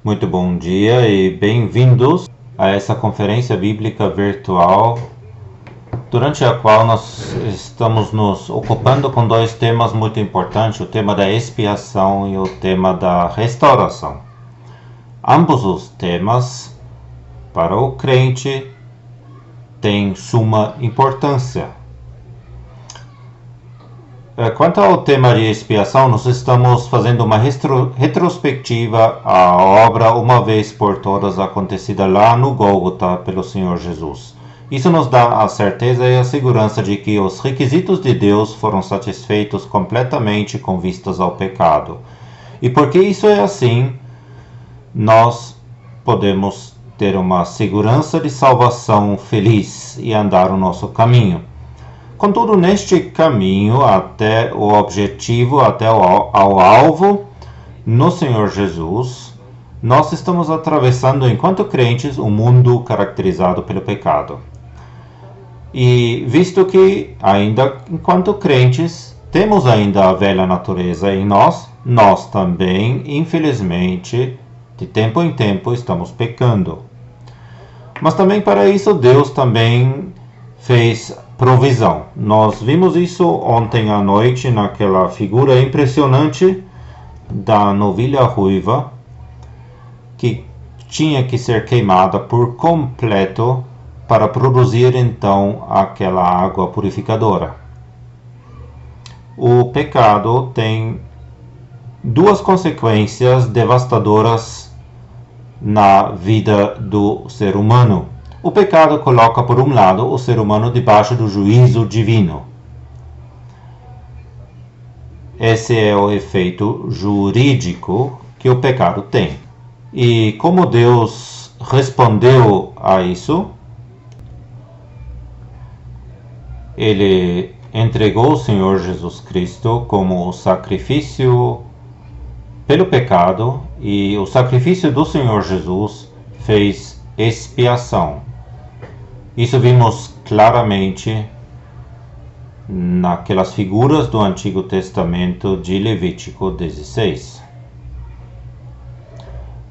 Muito bom dia e bem-vindos a essa conferência bíblica virtual, durante a qual nós estamos nos ocupando com dois temas muito importantes, o tema da expiação e o tema da restauração. Ambos os temas, para o crente, têm suma importância. Quanto ao tema de expiação, nós estamos fazendo uma retrospectiva à obra uma vez por todas acontecida lá no Gólgota pelo Senhor Jesus. Isso nos dá a certeza e a segurança de que os requisitos de Deus foram satisfeitos completamente com vistas ao pecado. E porque isso é assim, nós podemos ter uma segurança de salvação feliz e andar o nosso caminho. Contudo, neste caminho até o objetivo, até ao alvo, no Senhor Jesus, nós estamos atravessando, enquanto crentes, um mundo caracterizado pelo pecado. E visto que, ainda enquanto crentes, temos ainda a velha natureza em nós também, infelizmente, de tempo em tempo, estamos pecando. Mas também para isso, Deus também fez provisão. Nós vimos isso ontem à noite naquela figura impressionante da novilha ruiva que tinha que ser queimada por completo para produzir então aquela água purificadora. O pecado tem duas consequências devastadoras na vida do ser humano. O pecado coloca, por um lado, o ser humano debaixo do juízo divino. Esse é o efeito jurídico que o pecado tem. E como Deus respondeu a isso, Ele entregou o Senhor Jesus Cristo como o sacrifício pelo pecado, e o sacrifício do Senhor Jesus fez expiação. Isso vimos claramente naquelas figuras do Antigo Testamento de Levítico 16.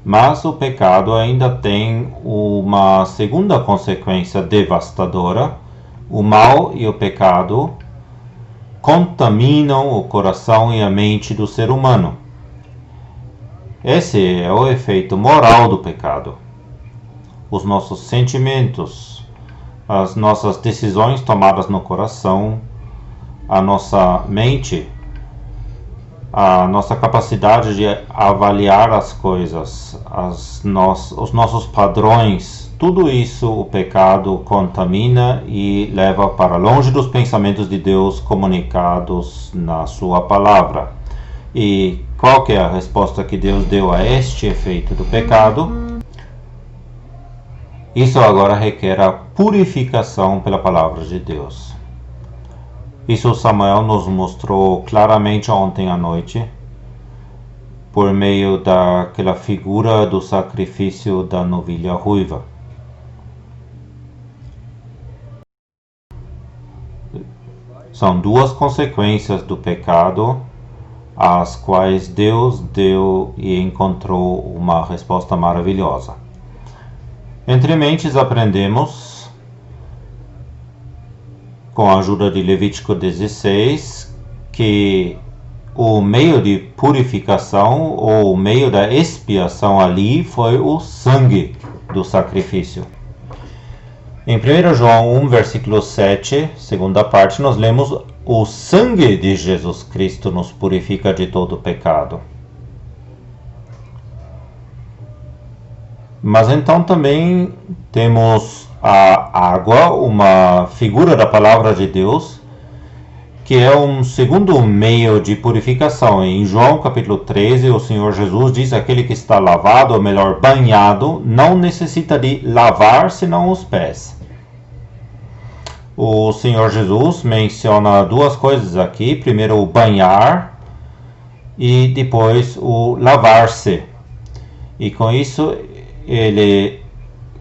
Mas o pecado ainda tem uma segunda consequência devastadora. O mal e o pecado contaminam o coração e a mente do ser humano. Esse é o efeito moral do pecado. Os nossos sentimentos, as nossas decisões tomadas no coração, a nossa mente, a nossa capacidade de avaliar as coisas, os nossos padrões, tudo isso o pecado contamina e leva para longe dos pensamentos de Deus comunicados na sua palavra. E qual que é a resposta que Deus deu a este efeito do pecado? Isso agora requer a purificação pela palavra de Deus. Isso Samuel nos mostrou claramente ontem à noite, por meio daquela figura do sacrifício da novilha ruiva. São duas consequências do pecado, às quais Deus deu e encontrou uma resposta maravilhosa. Entre mentes aprendemos, com a ajuda de Levítico 16, que o meio de purificação ou o meio da expiação ali foi o sangue do sacrifício. Em 1 João 1, versículo 7, segunda parte, nós lemos: o sangue de Jesus Cristo nos purifica de todo pecado. Mas então também temos a água, uma figura da palavra de Deus, que é um segundo meio de purificação. Em João capítulo 13, o Senhor Jesus diz: aquele que está lavado, ou melhor, banhado, não necessita de lavar senão os pés. O Senhor Jesus menciona duas coisas aqui. Primeiro, o banhar, e depois o lavar-se. E com isso ele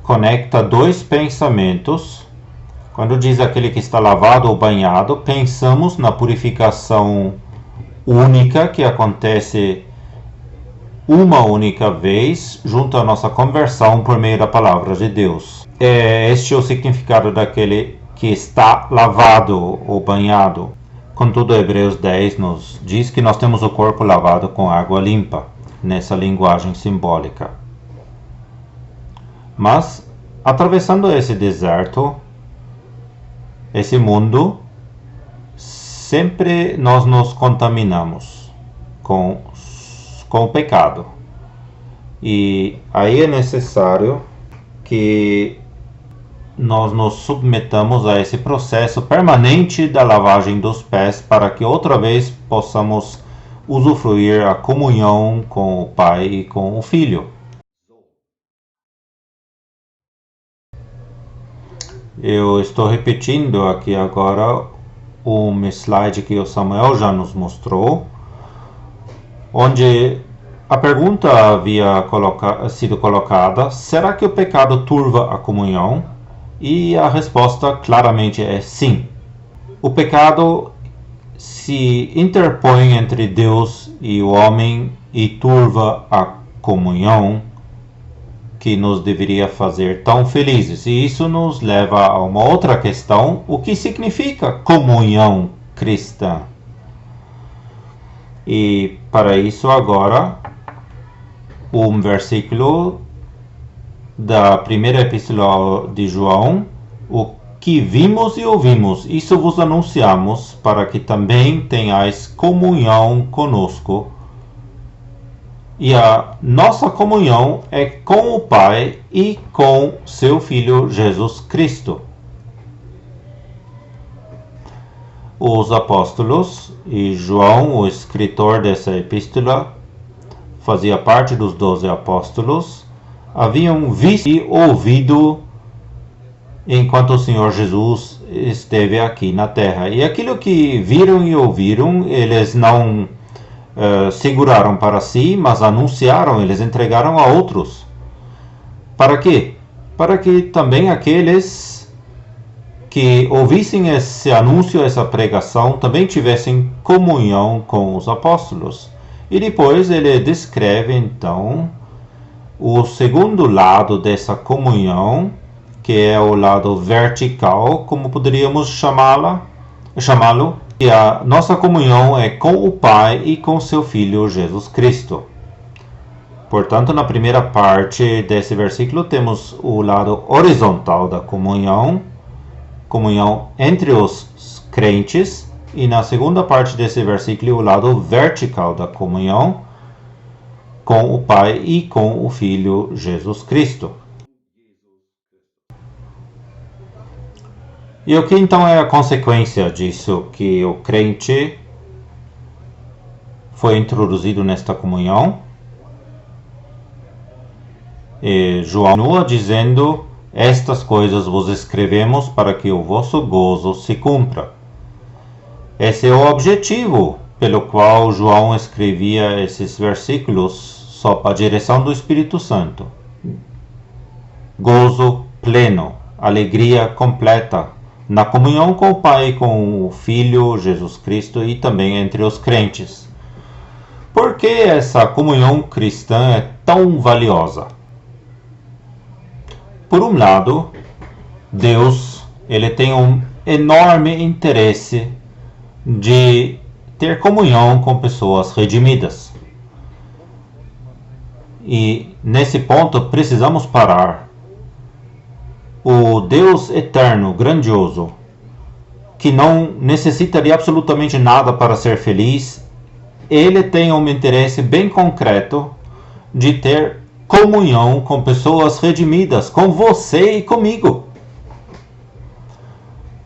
conecta dois pensamentos. Quando diz aquele que está lavado ou banhado, pensamos na purificação única que acontece uma única vez junto à nossa conversão por meio da palavra de Deus. Este é o significado daquele que está lavado ou banhado. Contudo, Hebreus 10 nos diz que nós temos o corpo lavado com água limpa, nessa linguagem simbólica. Mas, atravessando esse deserto, esse mundo, sempre nós nos contaminamos com o pecado. E aí é necessário que nós nos submetamos a esse processo permanente da lavagem dos pés para que outra vez possamos usufruir a comunhão com o Pai e com o Filho. Eu estou repetindo aqui agora um slide que o Samuel já nos mostrou, onde a pergunta havia sido colocada: será que o pecado turva a comunhão? E a resposta claramente é sim. O pecado se interpõe entre Deus e o homem e turva a comunhão que nos deveria fazer tão felizes. E isso nos leva a uma outra questão: o que significa comunhão cristã? E para isso agora, um versículo da primeira epístola de João: o que vimos e ouvimos, isso vos anunciamos, para que também tenhais comunhão conosco. E a nossa comunhão é com o Pai e com seu Filho Jesus Cristo. Os apóstolos e João, o escritor dessa epístola, fazia parte dos 12 apóstolos, haviam visto e ouvido enquanto o Senhor Jesus esteve aqui na terra. E aquilo que viram e ouviram, eles não seguraram para si, mas anunciaram, eles entregaram a outros. Para quê? Para que também aqueles que ouvissem esse anúncio, essa pregação, também tivessem comunhão com os apóstolos. E depois ele descreve então o segundo lado dessa comunhão, que é o lado vertical, como poderíamos chamá-lo, e a nossa comunhão é com o Pai e com seu Filho Jesus Cristo. Portanto, na primeira parte desse versículo temos o lado horizontal da comunhão entre os crentes, e na segunda parte desse versículo o lado vertical da comunhão com o Pai e com o Filho Jesus Cristo. E o que então é a consequência disso, que o crente foi introduzido nesta comunhão? E João continua dizendo: estas coisas vos escrevemos para que o vosso gozo se cumpra. Esse é o objetivo pelo qual João escrevia esses versículos sob a direção do Espírito Santo. Gozo pleno, alegria completa, na comunhão com o Pai e com o Filho Jesus Cristo e também entre os crentes. Por que essa comunhão cristã é tão valiosa? Por um lado, Deus ele tem um enorme interesse de ter comunhão com pessoas redimidas. E nesse ponto precisamos parar. O Deus eterno, grandioso, que não necessita de absolutamente nada para ser feliz, ele tem um interesse bem concreto de ter comunhão com pessoas redimidas, com você e comigo.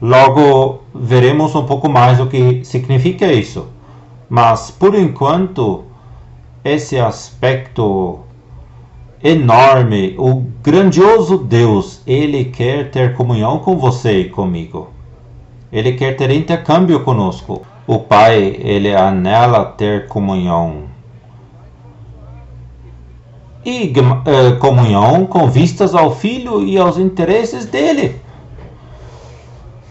Logo, veremos um pouco mais o que significa isso. Mas, por enquanto, esse aspecto enorme, o grandioso Deus, ele quer ter comunhão com você e comigo. Ele quer ter intercâmbio conosco. O Pai, ele anela ter comunhão. E comunhão com vistas ao Filho e aos interesses dele.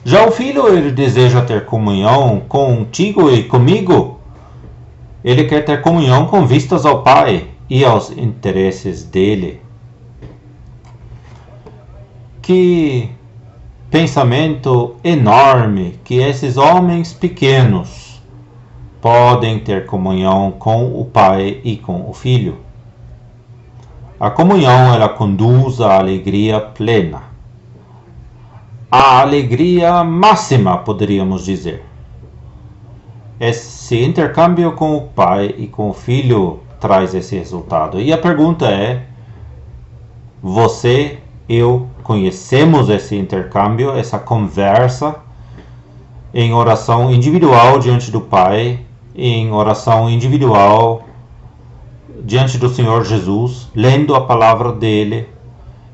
Já o Filho, ele deseja ter comunhão contigo e comigo. Ele quer ter comunhão com vistas ao Pai. e aos interesses dele. Que pensamento enorme que esses homens pequenos podem ter comunhão com o Pai e com o Filho. A comunhão, ela conduz à alegria plena. A alegria máxima, poderíamos dizer. Esse intercâmbio com o Pai e com o Filho traz esse resultado. E a pergunta é: você, eu, conhecemos esse intercâmbio, essa conversa em oração individual diante do Pai, em oração individual diante do Senhor Jesus, lendo a palavra dele,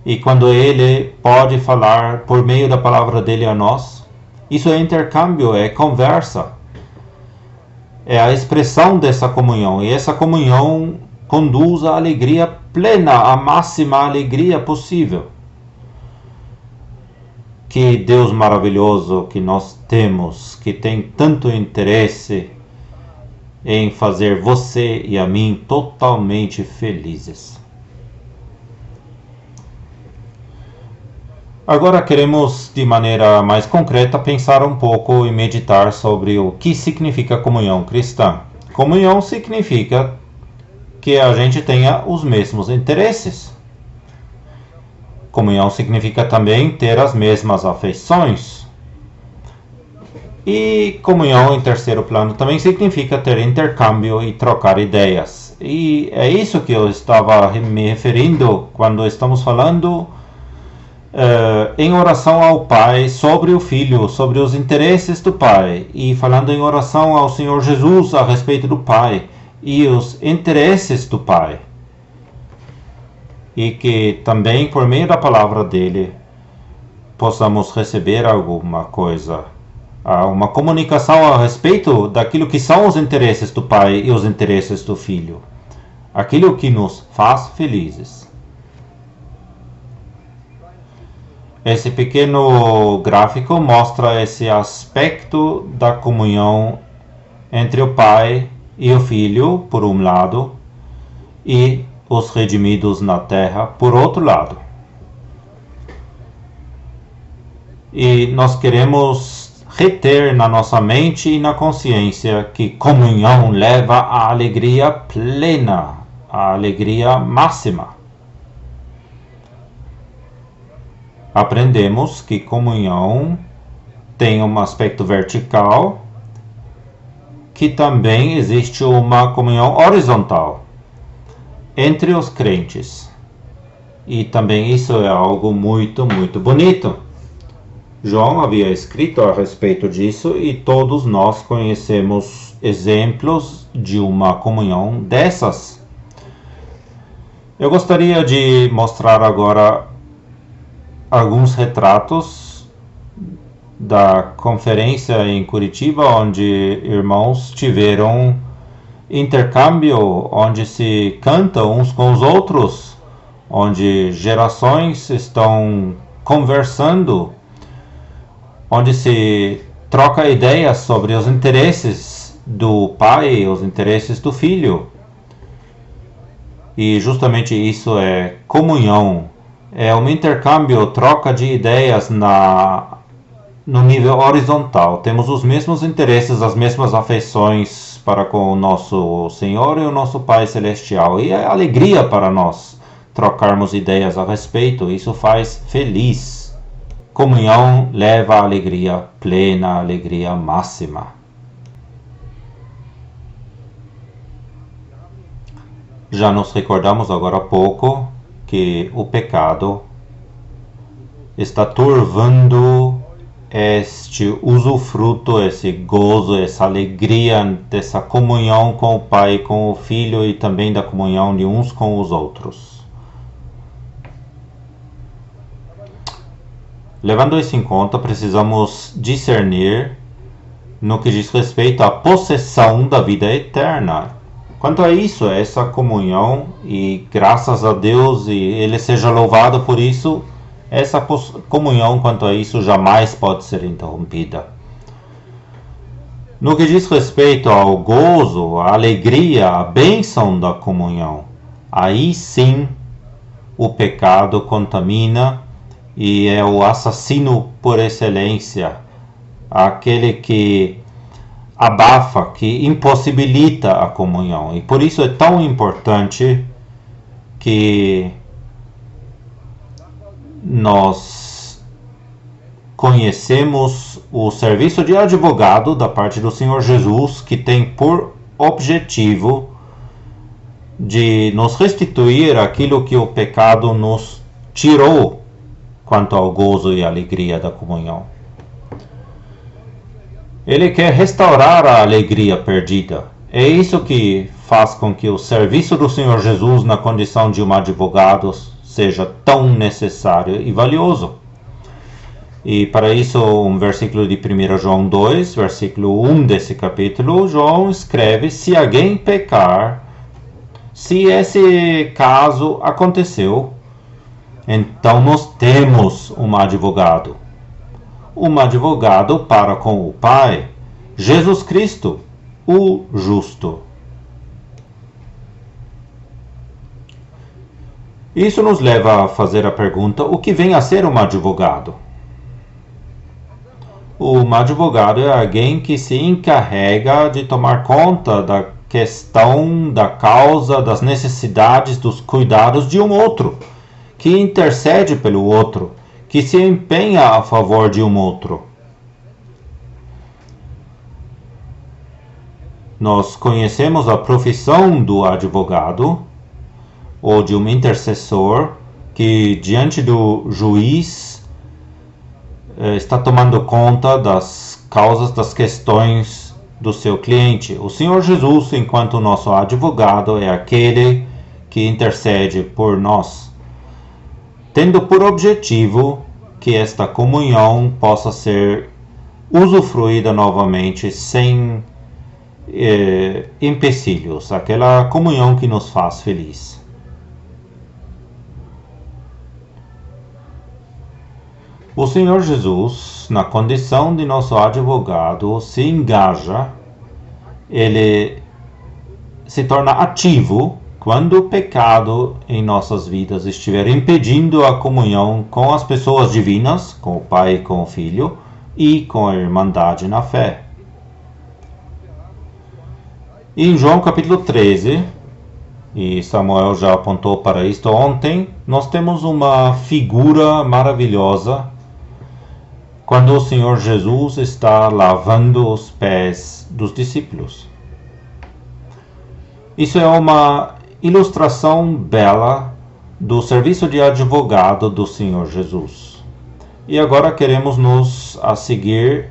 e quando ele pode falar por meio da palavra dele a nós? Isso é intercâmbio, é conversa. É a expressão dessa comunhão, e essa comunhão conduz à alegria plena, à máxima alegria possível. Que Deus maravilhoso que nós temos, que tem tanto interesse em fazer você e a mim totalmente felizes. Agora queremos, de maneira mais concreta, pensar um pouco e meditar sobre o que significa comunhão cristã. Comunhão significa que a gente tenha os mesmos interesses. Comunhão significa também ter as mesmas afeições. E comunhão, em terceiro plano, também significa ter intercâmbio e trocar ideias. E é isso que eu estava me referindo quando estamos falando em oração ao Pai, sobre o Filho, sobre os interesses do Pai, e falando em oração ao Senhor Jesus a respeito do Pai e os interesses do Pai. E que também, por meio da palavra dele, possamos receber alguma coisa, uma comunicação a respeito daquilo que são os interesses do Pai e os interesses do Filho, aquilo que nos faz felizes. Esse pequeno gráfico mostra esse aspecto da comunhão entre o Pai e o Filho, por um lado, e os redimidos na terra, por outro lado. E nós queremos reter na nossa mente e na consciência que comunhão leva à alegria plena, à alegria máxima. Aprendemos que comunhão tem um aspecto vertical, que também existe uma comunhão horizontal entre os crentes. E também isso é algo muito, muito bonito. João havia escrito a respeito disso e todos nós conhecemos exemplos de uma comunhão dessas. Eu gostaria de mostrar agora alguns retratos da conferência em Curitiba, onde irmãos tiveram intercâmbio, onde se canta uns com os outros, onde gerações estão conversando, onde se troca ideias sobre os interesses do Pai e os interesses do Filho. E justamente isso é comunhão. É um intercâmbio, troca de ideias no nível horizontal. Temos os mesmos interesses, as mesmas afeições para com o nosso Senhor e o nosso Pai Celestial. E é alegria para nós trocarmos ideias a respeito. Isso faz feliz. Comunhão leva à alegria plena, à alegria máxima. Já nos recordamos agora há pouco que o pecado está turvando este usufruto, esse gozo, essa alegria dessa comunhão com o Pai, com o Filho e também da comunhão de uns com os outros. Levando isso em conta, precisamos discernir no que diz respeito à possessão da vida eterna. Quanto a isso, essa comunhão, e graças a Deus, e Ele seja louvado por isso, essa comunhão, quanto a isso, jamais pode ser interrompida. No que diz respeito ao gozo, à alegria, à bênção da comunhão, aí sim o pecado contamina e é o assassino por excelência, aquele que abafa, que impossibilita a comunhão. E por isso é tão importante que nós conhecemos o serviço de advogado da parte do Senhor Jesus, que tem por objetivo de nos restituir aquilo que o pecado nos tirou quanto ao gozo e alegria da comunhão. Ele quer restaurar a alegria perdida. É isso que faz com que o serviço do Senhor Jesus na condição de um advogado seja tão necessário e valioso. E para isso, um versículo de 1 João 2, versículo 1 desse capítulo, João escreve: se alguém pecar, se esse caso aconteceu, então nós temos um advogado para com o Pai, Jesus Cristo, o justo. Isso nos leva a fazer a pergunta: o que vem a ser um advogado? Um advogado é alguém que se encarrega de tomar conta da questão, da causa, das necessidades, dos cuidados de um outro, que intercede pelo outro, que se empenha a favor de um outro. Nós conhecemos a profissão do advogado ou de um intercessor que diante do juiz está tomando conta das causas, das questões do seu cliente. O Senhor Jesus, enquanto nosso advogado, é aquele que intercede por nós, tendo por objetivo que esta comunhão possa ser usufruída novamente sem empecilhos, aquela comunhão que nos faz feliz. O Senhor Jesus, na condição de nosso advogado, se engaja, ele se torna ativo quando o pecado em nossas vidas estiver impedindo a comunhão com as pessoas divinas, com o Pai e com o Filho, e com a irmandade na fé. E em João capítulo 13, e Samuel já apontou para isto ontem, nós temos uma figura maravilhosa quando o Senhor Jesus está lavando os pés dos discípulos. Isso é uma ilustração bela do serviço de advogado do Senhor Jesus. E agora queremos nos a seguir,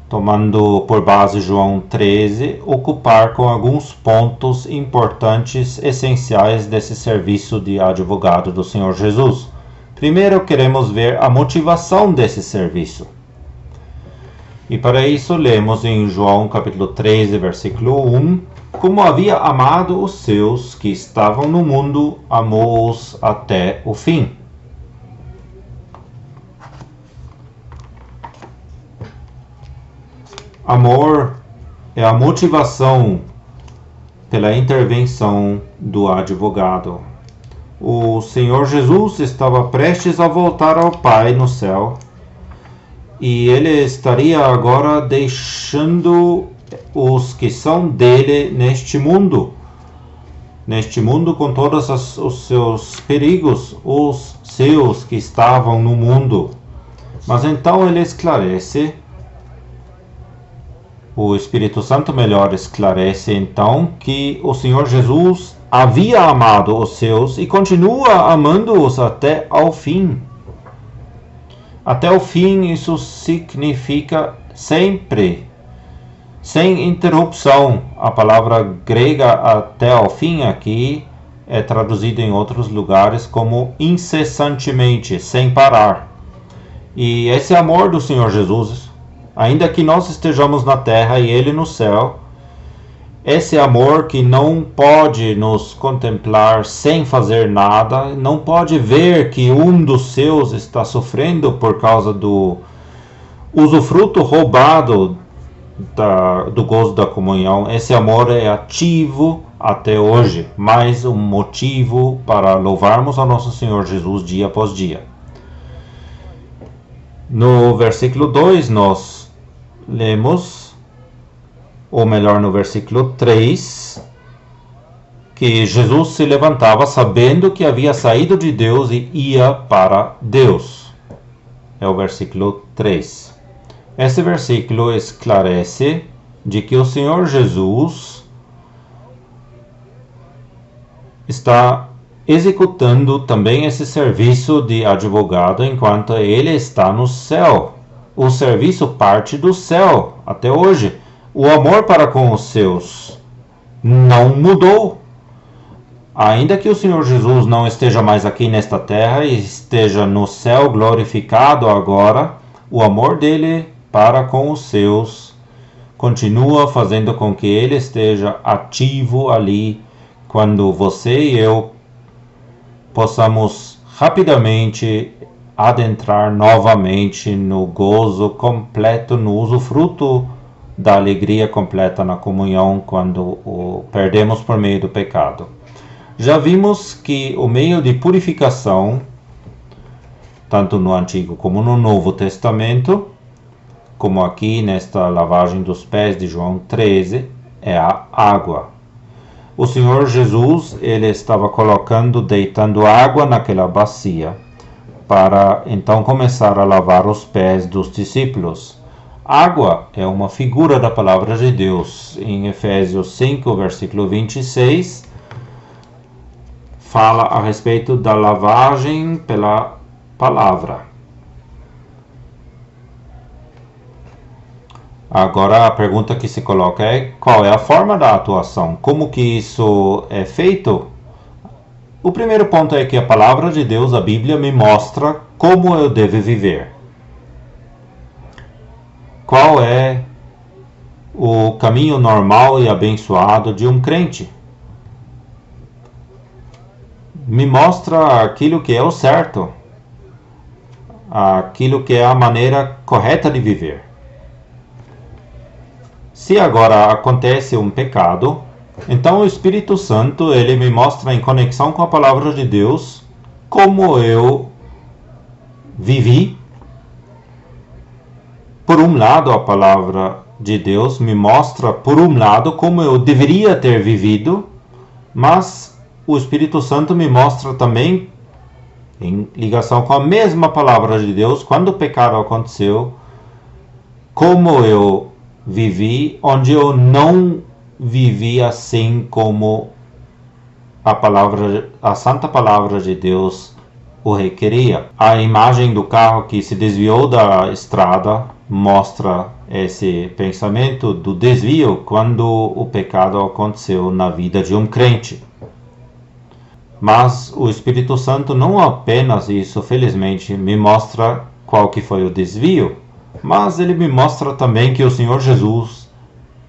tomando por base João 13, ocupar com alguns pontos importantes, essenciais desse serviço de advogado do Senhor Jesus. Primeiro queremos ver a motivação desse serviço. E para isso lemos em João capítulo 13, versículo 1, como havia amado os seus que estavam no mundo, amou-os até o fim. Amor é a motivação pela intervenção do advogado. O Senhor Jesus estava prestes a voltar ao Pai no céu e ele estaria agora deixando os que são dele neste mundo com todos os seus perigos, os seus que estavam no mundo. Mas então ele esclarece, o Espírito Santo melhor esclarece então que o Senhor Jesus havia amado os seus e continua amando-os até ao fim. Até o fim, isso significa sempre, sem interrupção. A palavra grega até ao fim aqui é traduzida em outros lugares como incessantemente, sem parar. E esse amor do Senhor Jesus, ainda que nós estejamos na terra e Ele no céu, esse amor que não pode nos contemplar sem fazer nada, não pode ver que um dos seus está sofrendo por causa do usufruto roubado do gozo da comunhão. Esse amor é ativo, até hoje, mais um motivo para louvarmos ao nosso Senhor Jesus dia após dia. No versículo 2 nós lemos, ou melhor, no versículo 3, que Jesus se levantava sabendo que havia saído de Deus e ia para Deus. É o versículo 3. Esse versículo esclarece de que o Senhor Jesus está executando também esse serviço de advogado enquanto ele está no céu. O serviço parte do céu até hoje. O amor para com os seus não mudou. Ainda que o Senhor Jesus não esteja mais aqui nesta terra e esteja no céu glorificado agora, o amor dele para com os seus continua fazendo com que ele esteja ativo ali quando você e eu possamos rapidamente adentrar novamente no gozo completo, no usufruto da alegria completa na comunhão quando o perdemos por meio do pecado. Já vimos que o meio de purificação, tanto no Antigo como no Novo Testamento, como aqui nesta lavagem dos pés de João 13, é a água. O Senhor Jesus, ele estava deitando água naquela bacia, para então começar a lavar os pés dos discípulos. Água é uma figura da palavra de Deus. Em Efésios 5, versículo 26, fala a respeito da lavagem pela palavra. Agora a pergunta que se coloca é: qual é a forma da atuação? Como que isso é feito? O primeiro ponto é que a palavra de Deus, a Bíblia, me mostra como eu devo viver. Qual é o caminho normal e abençoado de um crente? Me mostra aquilo que é o certo, aquilo que é a maneira correta de viver. Se agora acontece um pecado, então o Espírito Santo ele me mostra em conexão com a palavra de Deus como eu vivi. Por um lado, a palavra de Deus me mostra, por um lado, como eu deveria ter vivido, mas o Espírito Santo me mostra também, em ligação com a mesma palavra de Deus, quando o pecado aconteceu, como eu vivi, onde eu não vivi assim como a santa palavra de Deus o requeria. A imagem do carro que se desviou da estrada mostra esse pensamento do desvio quando o pecado aconteceu na vida de um crente. Mas o Espírito Santo não apenas isso, felizmente, me mostra qual que foi o desvio, mas ele me mostra também que o Senhor Jesus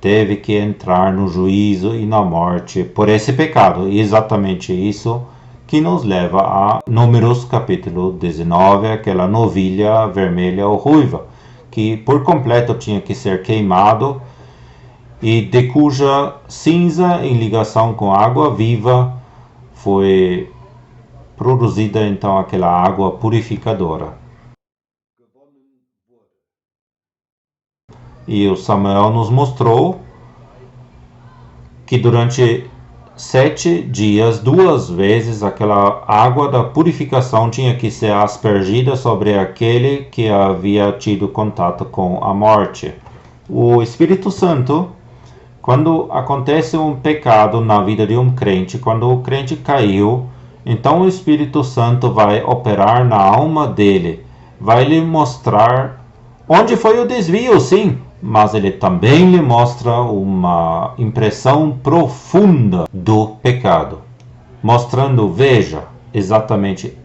teve que entrar no juízo e na morte por esse pecado. E exatamente isso que nos leva a Números capítulo 19, aquela novilha vermelha ou ruiva, que por completo tinha que ser queimado e de cuja cinza em ligação com água viva foi produzida então aquela água purificadora. E o Samuel nos mostrou que durante 7 dias, 2 vezes, aquela água da purificação tinha que ser aspergida sobre aquele que havia tido contato com a morte. O Espírito Santo, quando acontece um pecado na vida de um crente, quando o crente caiu, então o Espírito Santo vai operar na alma dele, vai lhe mostrar onde foi o desvio, sim, mas ele também lhe mostra uma impressão profunda do pecado, mostrando, veja, exatamente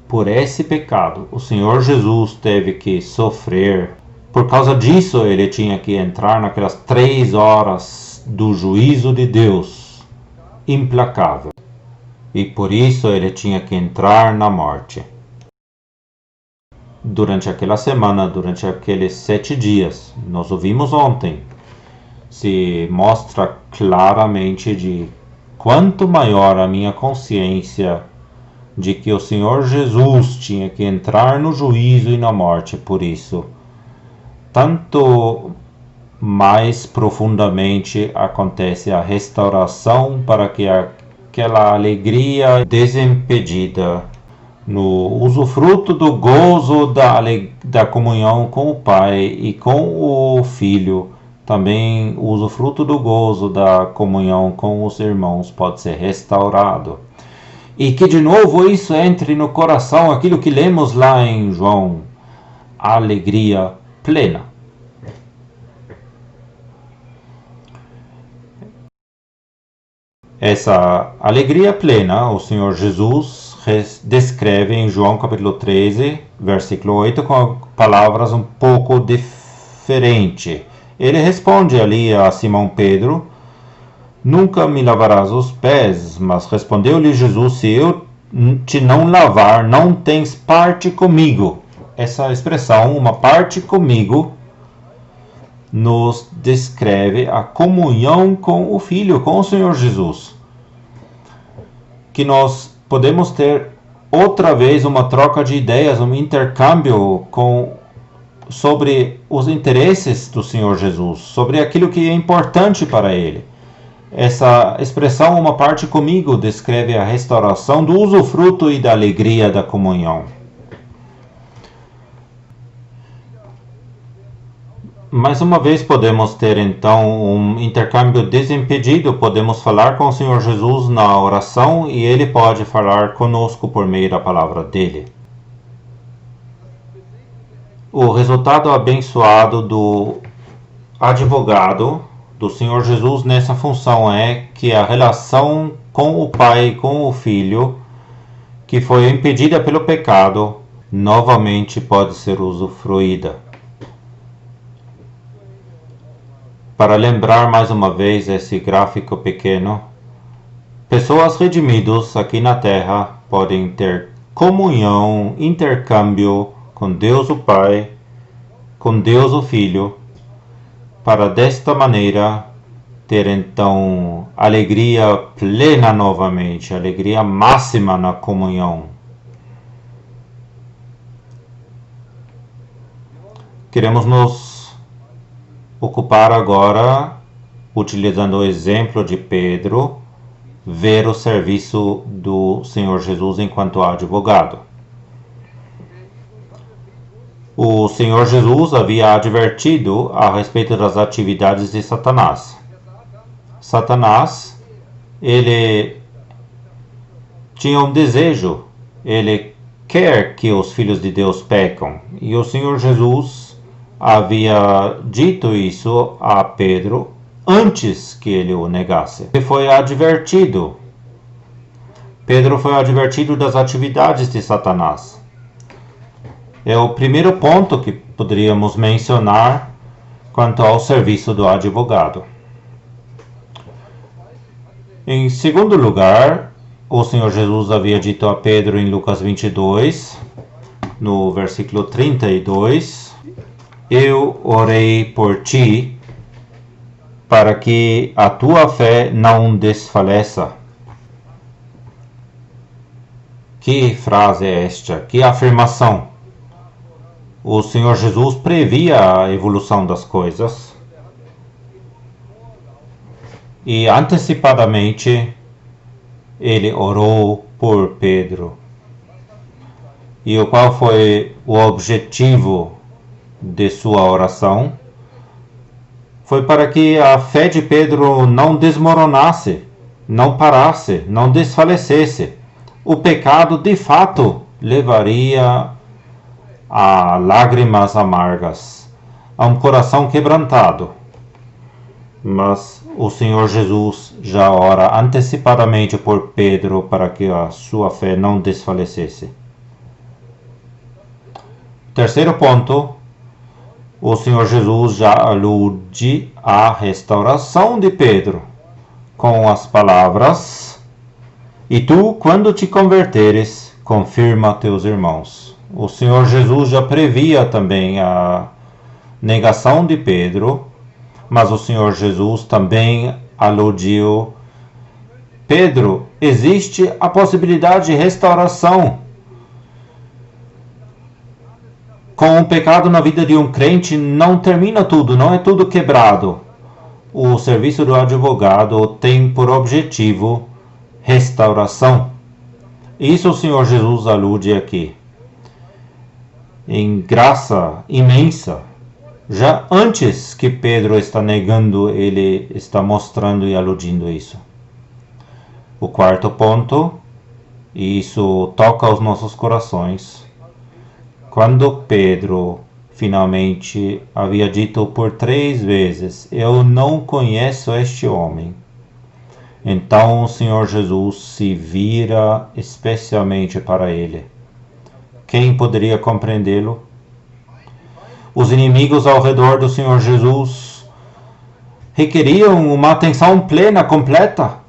por esse pecado o Senhor Jesus teve que sofrer. Por causa disso ele tinha que entrar naquelas 3 horas do juízo de Deus implacável, e por isso ele tinha que entrar na morte. Durante aquela semana, durante aqueles 7 dias, nós ouvimos ontem, se mostra claramente de quanto maior a minha consciência de que o Senhor Jesus tinha que entrar no juízo e na morte por isso, tanto mais profundamente acontece a restauração para que aquela alegria desimpedida no usufruto do gozo da comunhão com o Pai e com o Filho, também o usufruto do gozo da comunhão com os irmãos pode ser restaurado. E que de novo isso entre no coração, aquilo que lemos lá em João, a alegria plena. Essa alegria plena, o Senhor Jesus descreve em João capítulo 13, versículo 8, com palavras um pouco diferentes. Ele responde ali a Simão Pedro: nunca me lavarás os pés, mas respondeu-lhe Jesus: se eu te não lavar, não tens parte comigo. Essa expressão, uma parte comigo, nos descreve a comunhão com o Filho, com o Senhor Jesus. Que nós podemos ter outra vez uma troca de ideias, um intercâmbio sobre os interesses do Senhor Jesus, sobre aquilo que é importante para Ele. Essa expressão, uma parte comigo, descreve a restauração do usufruto e da alegria da comunhão. Mais uma vez podemos ter então um intercâmbio desimpedido, podemos falar com o Senhor Jesus na oração e Ele pode falar conosco por meio da palavra dele. O resultado abençoado do advogado do Senhor Jesus nessa função é que a relação com o Pai e com o Filho, que foi impedida pelo pecado, novamente pode ser usufruída. Para lembrar mais uma vez esse gráfico pequeno, pessoas redimidas aqui na Terra podem ter comunhão, intercâmbio com Deus o Pai, com Deus o Filho, para desta maneira ter então alegria plena novamente, alegria máxima na comunhão. Queremos nos ocupar agora, utilizando o exemplo de Pedro, ver o serviço do Senhor Jesus enquanto advogado. O Senhor Jesus havia advertido a respeito das atividades de Satanás. Satanás, ele tinha um desejo, ele quer que os filhos de Deus pecam. E o Senhor Jesus havia dito isso a Pedro antes que ele o negasse. Ele foi advertido. Pedro foi advertido das atividades de Satanás. É o primeiro ponto que poderíamos mencionar quanto ao serviço do advogado. Em segundo lugar, o Senhor Jesus havia dito a Pedro em Lucas 22, no versículo 32, eu orei por ti, para que a tua fé não desfaleça. Que frase é esta? Que afirmação! O Senhor Jesus previa a evolução das coisas e antecipadamente ele orou por Pedro. E qual foi o objetivo de sua oração? Foi para que a fé de Pedro não desmoronasse, não parasse, não desfalecesse. O pecado, de fato, levaria a lágrimas amargas, a um coração quebrantado. Mas o Senhor Jesus já ora antecipadamente por Pedro para que a sua fé não desfalecesse. Terceiro ponto, o Senhor Jesus já alude à restauração de Pedro com as palavras: e tu, quando te converteres, confirma teus irmãos. O Senhor Jesus já previa também a negação de Pedro, mas o Senhor Jesus também aludiu Pedro, existe a possibilidade de restauração. Com o pecado na vida de um crente, não termina tudo, não é tudo quebrado. O serviço do advogado tem por objetivo restauração. Isso o Senhor Jesus alude aqui. Em graça imensa, já antes que Pedro está negando, ele está mostrando e aludindo isso. O quarto ponto, e isso toca aos nossos corações. Quando Pedro finalmente havia dito por 3 vezes, eu não conheço este homem. Então o Senhor Jesus se vira especialmente para ele. Quem poderia compreendê-lo? Os inimigos ao redor do Senhor Jesus requeriam uma atenção plena, completa.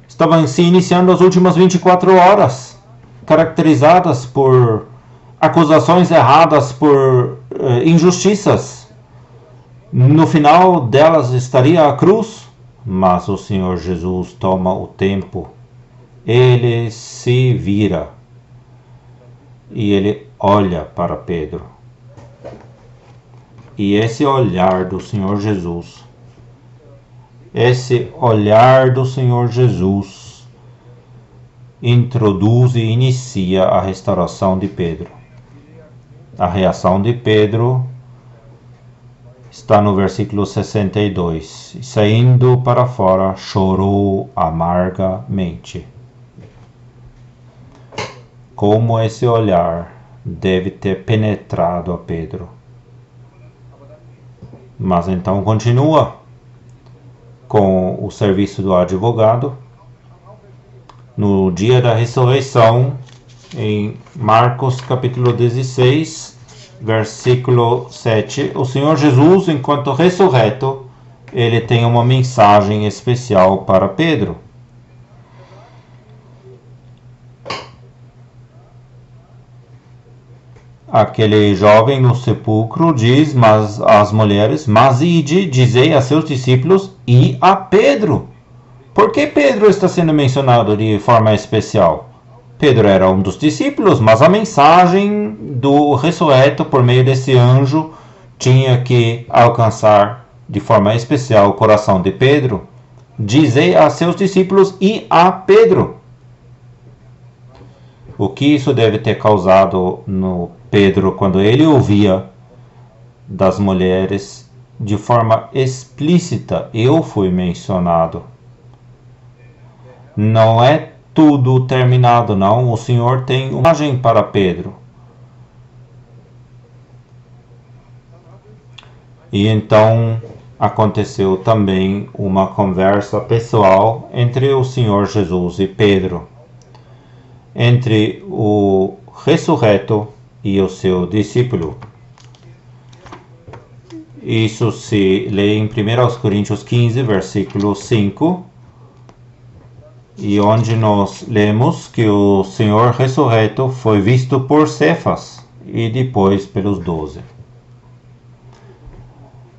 Estavam se iniciando as últimas 24 horas, caracterizadas por acusações erradas, por injustiças. No final delas estaria a cruz, mas o Senhor Jesus toma o tempo. Ele se vira e ele olha para Pedro. E esse olhar do Senhor Jesus, introduz e inicia a restauração de Pedro. A reação de Pedro está no versículo 62. Saindo para fora, chorou amargamente. Como esse olhar deve ter penetrado a Pedro. Mas então continua com o serviço do advogado. No dia da ressurreição, em Marcos capítulo 16, versículo 7, o Senhor Jesus, enquanto ressurreto, ele tem uma mensagem especial para Pedro. Aquele jovem no sepulcro diz, mas às mulheres, mas ide, dizei a seus discípulos e a Pedro. Por que Pedro está sendo mencionado de forma especial? Pedro era um dos discípulos, mas a mensagem do ressurreto por meio desse anjo tinha que alcançar de forma especial o coração de Pedro. Dizei a seus discípulos e a Pedro. O que isso deve ter causado no Pedro quando ele ouvia das mulheres de forma explícita, eu fui mencionado. Não é tudo terminado, não. O Senhor tem uma mensagem para Pedro. E então aconteceu também uma conversa pessoal entre o Senhor Jesus e Pedro, entre o ressurreto e o seu discípulo. Isso se lê em 1 Coríntios 15, versículo 5, e onde nós lemos que o Senhor ressurreto foi visto por Cefas e depois pelos 12.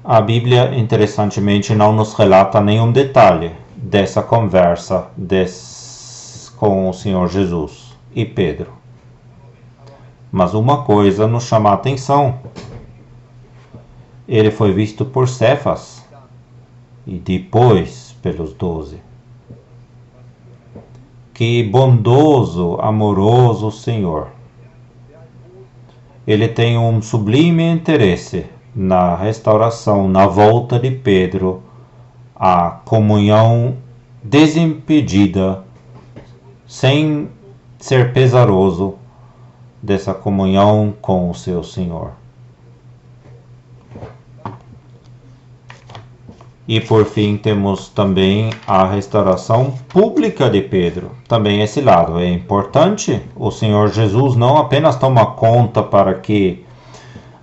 A Bíblia, interessantemente, não nos relata nenhum detalhe dessa conversa com o Senhor Jesus e Pedro. Mas uma coisa nos chama a atenção. Ele foi visto por Cefas e depois pelos 12. Que bondoso, amoroso Senhor. Ele tem um sublime interesse na restauração, na volta de Pedro, à comunhão desimpedida, sem ser pesaroso, dessa comunhão com o seu Senhor. E por fim temos também a restauração pública de Pedro. Também esse lado é importante. O Senhor Jesus não apenas toma conta para que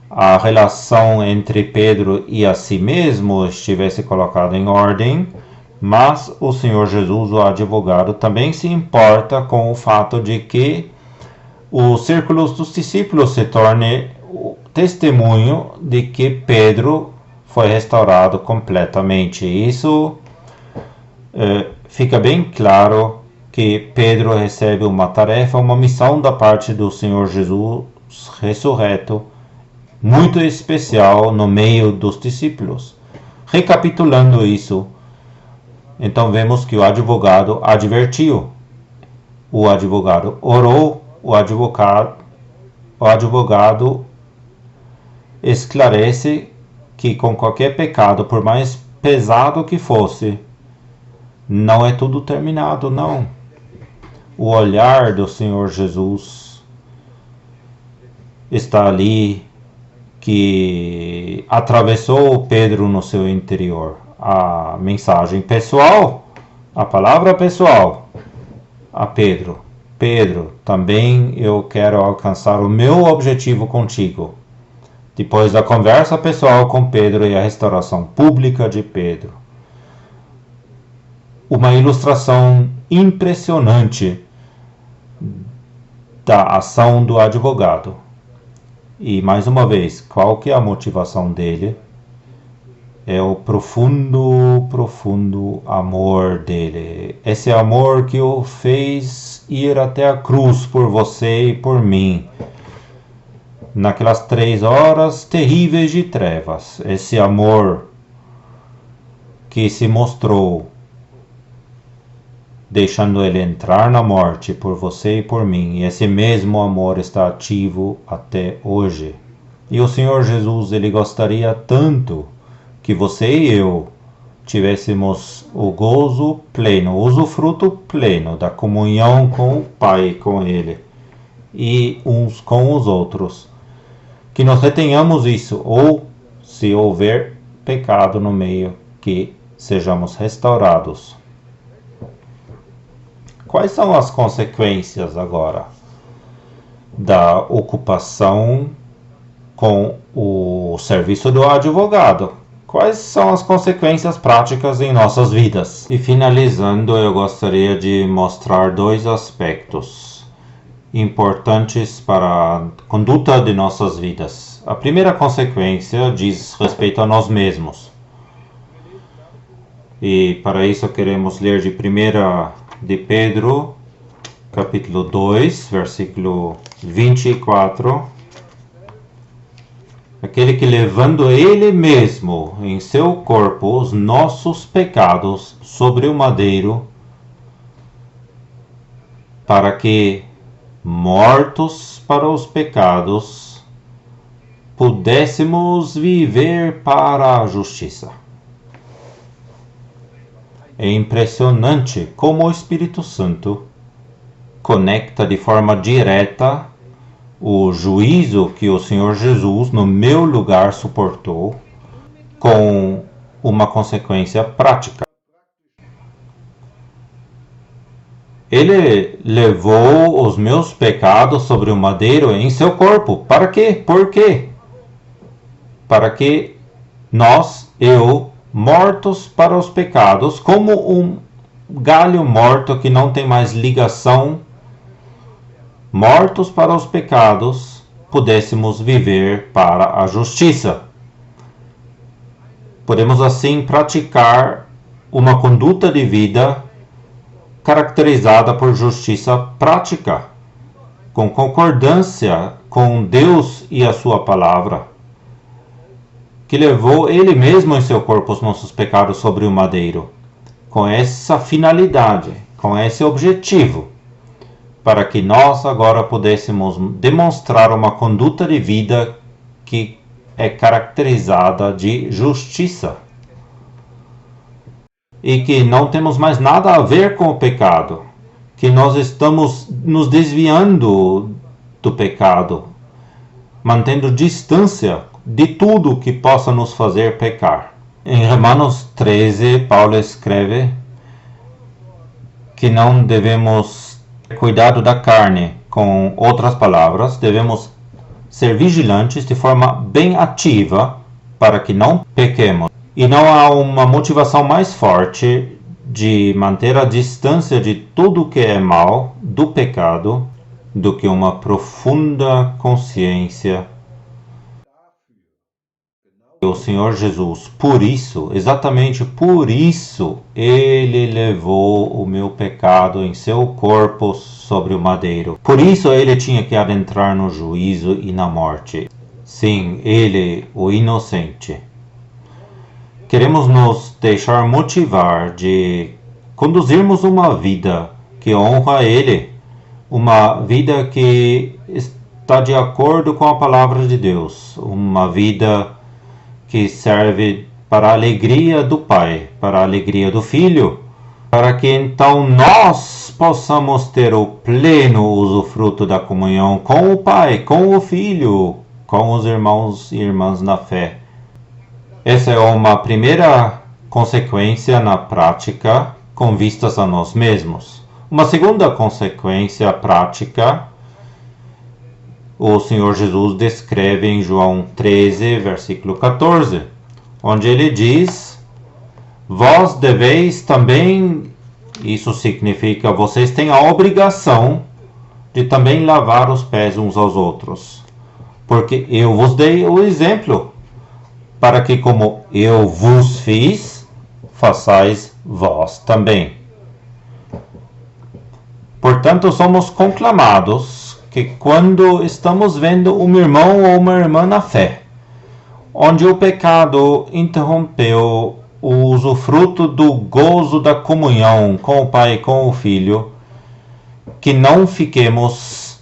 a relação entre Pedro e a si mesmo estivesse colocada em ordem, mas o Senhor Jesus, o advogado, também se importa com o fato de que os círculos dos discípulos se torne o testemunho de que Pedro foi restaurado completamente. Isso fica bem claro que Pedro recebe uma tarefa, uma missão da parte do Senhor Jesus ressurreto, muito especial no meio dos discípulos. Recapitulando isso, então vemos que o advogado advertiu, o advogado orou, o advogado esclarece que com qualquer pecado, por mais pesado que fosse, não é tudo terminado, não. O olhar do Senhor Jesus está ali, que atravessou Pedro no seu interior. A mensagem pessoal, a palavra pessoal a Pedro. Pedro, também eu quero alcançar o meu objetivo contigo. Depois da conversa pessoal com Pedro e a restauração pública de Pedro. Uma ilustração impressionante da ação do advogado. E mais uma vez, qual que é a motivação dele? É o profundo amor dele. Esse amor que o fez ir até a cruz por você e por mim. Naquelas 3 horas terríveis de trevas. Esse amor que se mostrou, deixando ele entrar na morte por você e por mim. E esse mesmo amor está ativo até hoje. E o Senhor Jesus, ele gostaria tanto que você e eu tivéssemos o gozo pleno, o usufruto pleno da comunhão com o Pai, com Ele, e uns com os outros. Que nós retenhamos isso, ou se houver pecado no meio, que sejamos restaurados. Quais são as consequências agora da ocupação com o serviço do advogado? Quais são as consequências práticas em nossas vidas? E finalizando, eu gostaria de mostrar 2 aspectos importantes para a conduta de nossas vidas. A primeira consequência diz respeito a nós mesmos. E para isso queremos ler de 1 de Pedro, capítulo 2, versículo 24. Aquele que levando ele mesmo em seu corpo os nossos pecados sobre o madeiro, para que, mortos para os pecados, pudéssemos viver para a justiça. É impressionante como o Espírito Santo conecta de forma direta o juízo que o Senhor Jesus no meu lugar suportou com uma consequência prática. Ele levou os meus pecados sobre o madeiro em seu corpo. Para quê? Por quê? Para que nós, mortos para os pecados, como um galho morto que não tem mais ligação, mortos para os pecados, pudéssemos viver para a justiça. Podemos assim praticar uma conduta de vida caracterizada por justiça prática, com concordância com Deus e a sua palavra, que levou Ele mesmo em seu corpo os nossos pecados sobre o madeiro, com essa finalidade, com esse objetivo, para que nós agora pudéssemos demonstrar uma conduta de vida que é caracterizada de justiça. E que não temos mais nada a ver com o pecado, que nós estamos nos desviando do pecado, mantendo distância de tudo que possa nos fazer pecar. Em Romanos 13, Paulo escreve que não devemos ter cuidado da carne. Com outras palavras, devemos ser vigilantes de forma bem ativa para que não pequemos. E não há uma motivação mais forte de manter a distância de tudo que é mal, do pecado, do que uma profunda consciência O Senhor Jesus, por isso, exatamente por isso, Ele levou o meu pecado em seu corpo sobre o madeiro. Por isso Ele tinha que adentrar no juízo e na morte. Sim, Ele, o inocente. Queremos nos deixar motivar de conduzirmos uma vida que honra Ele, uma vida que está de acordo com a palavra de Deus, uma vida que serve para a alegria do Pai, para a alegria do Filho, para que então nós possamos ter o pleno usufruto da comunhão com o Pai, com o Filho, com os irmãos e irmãs na fé. Essa é uma primeira consequência na prática com vistas a nós mesmos. Uma segunda consequência prática, o Senhor Jesus descreve em João 13, versículo 14, onde ele diz: vós deveis também, isso significa, vocês têm a obrigação de também lavar os pés uns aos outros, porque eu vos dei o exemplo, para que como eu vos fiz, façais vós também. Portanto, somos conclamados que quando estamos vendo um irmão ou uma irmã na fé, onde o pecado interrompeu o usufruto do gozo da comunhão com o Pai e com o Filho, que não fiquemos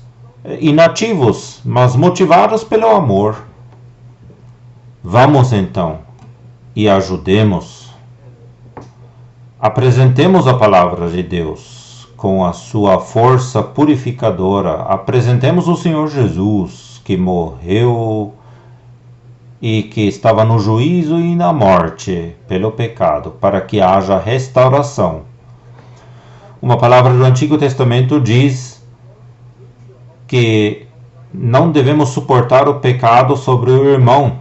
inativos, mas motivados pelo amor. Vamos então e ajudemos. Apresentemos a palavra de Deus com a sua força purificadora. Apresentemos o Senhor Jesus, que morreu e que estava no juízo e na morte pelo pecado, para que haja restauração. Uma palavra do Antigo Testamento diz que não devemos suportar o pecado sobre o irmão.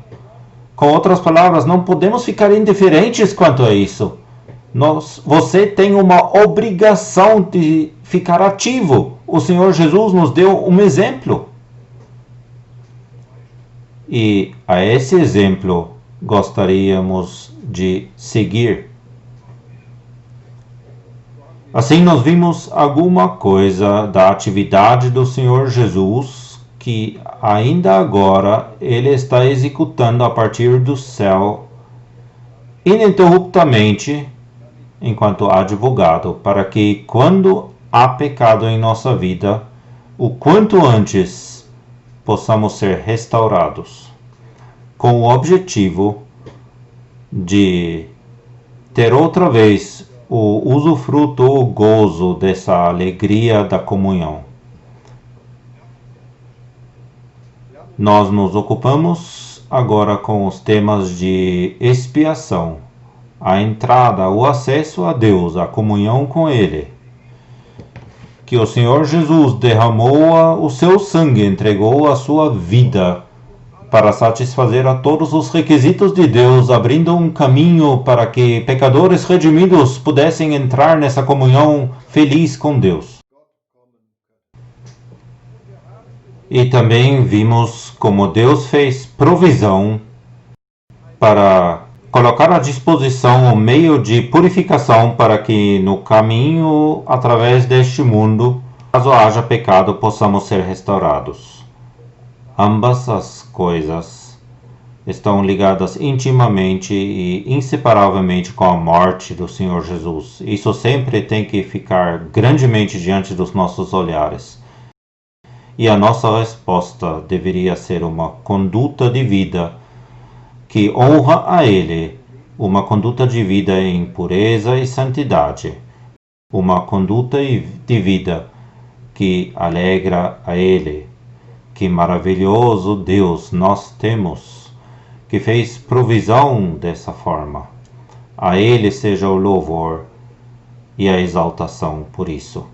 Com outras palavras, não podemos ficar indiferentes quanto a isso. Você tem uma obrigação de ficar ativo. O Senhor Jesus nos deu um exemplo. E a esse exemplo gostaríamos de seguir. Assim, nós vimos alguma coisa da atividade do Senhor Jesus que ainda agora Ele está executando a partir do céu, ininterruptamente, enquanto advogado, para que quando há pecado em nossa vida, o quanto antes possamos ser restaurados, com o objetivo de ter outra vez o usufruto, o gozo dessa alegria da comunhão. Nós nos ocupamos agora com os temas de expiação, a entrada, o acesso a Deus, a comunhão com Ele. Que o Senhor Jesus derramou o seu sangue, entregou a sua vida para satisfazer a todos os requisitos de Deus, abrindo um caminho para que pecadores redimidos pudessem entrar nessa comunhão feliz com Deus. E também vimos como Deus fez provisão para colocar à disposição um meio de purificação para que no caminho através deste mundo, caso haja pecado, possamos ser restaurados. Ambas as coisas estão ligadas intimamente e inseparavelmente com a morte do Senhor Jesus. Isso sempre tem que ficar grandemente diante dos nossos olhares. E a nossa resposta deveria ser uma conduta de vida que honra a Ele, uma conduta de vida em pureza e santidade, uma conduta de vida que alegra a Ele. Que maravilhoso Deus nós temos, que fez provisão dessa forma. A Ele seja o louvor e a exaltação por isso.